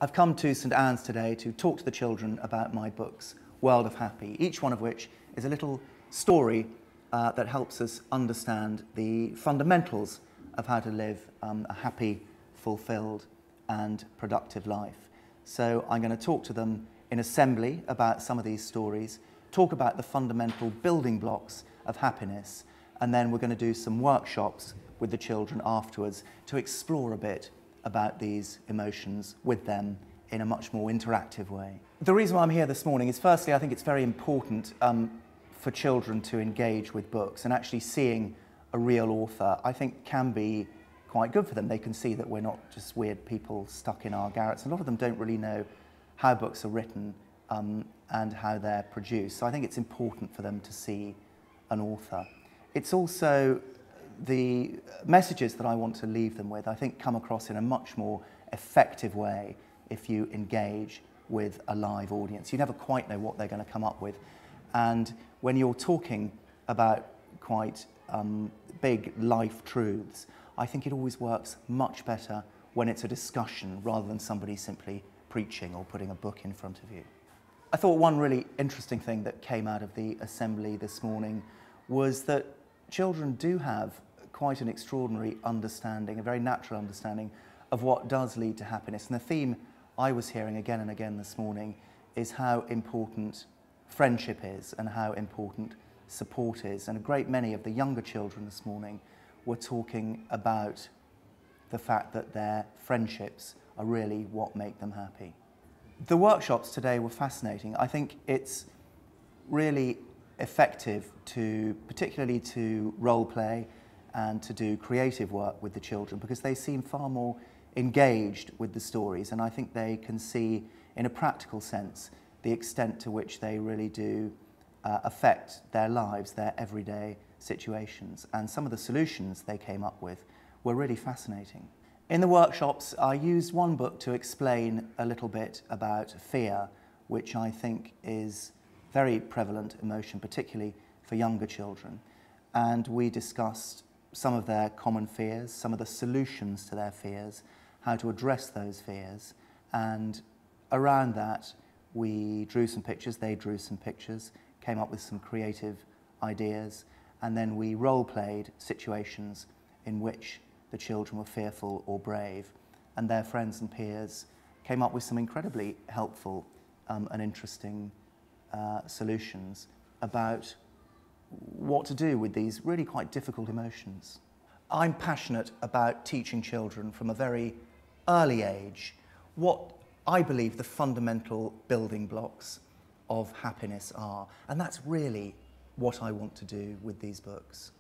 I've come to St Anne's today to talk to the children about my books, World of Happy, each one of which is a little story that helps us understand the fundamentals of how to live a happy, fulfilled and productive life. So I'm going to talk to them in assembly about some of these stories, talk about the fundamental building blocks of happiness, and then we're going to do some workshops with the children afterwards to explore a bit about these emotions with them in a much more interactive way. The reason why I'm here this morning is, firstly, I think it's very important for children to engage with books, and actually seeing a real author, I think, can be quite good for them. They can see that we're not just weird people stuck in our garrets. A lot of them don't really know how books are written and how they're produced. So I think it's important for them to see an author. It's also the messages that I want to leave them with, I think, come across in a much more effective way if you engage with a live audience. You never quite know what they're going to come up with. And when you're talking about quite big life truths, I think it always works much better when it's a discussion rather than somebody simply preaching or putting a book in front of you. I thought one really interesting thing that came out of the assembly this morning was that children do have quite an extraordinary understanding, a very natural understanding of what does lead to happiness. And the theme I was hearing again and again this morning is how important friendship is and how important support is. And a great many of the younger children this morning were talking about the fact that their friendships are really what make them happy. The workshops today were fascinating. I think it's really effective particularly to role play and to do creative work with the children, because they seem far more engaged with the stories, and I think they can see in a practical sense the extent to which they really do affect their lives, their everyday situations, and some of the solutions they came up with were really fascinating. In the workshops, I used one book to explain a little bit about fear, which I think is very prevalent emotion, particularly for younger children. And we discussed some of their common fears, some of the solutions to their fears, how to address those fears. And around that, we drew some pictures, they drew some pictures, came up with some creative ideas, and then we role-played situations in which the children were fearful or brave, and their friends and peers came up with some incredibly helpful and interesting solutions about what to do with these really quite difficult emotions. I'm passionate about teaching children from a very early age what I believe the fundamental building blocks of happiness are, and that's really what I want to do with these books.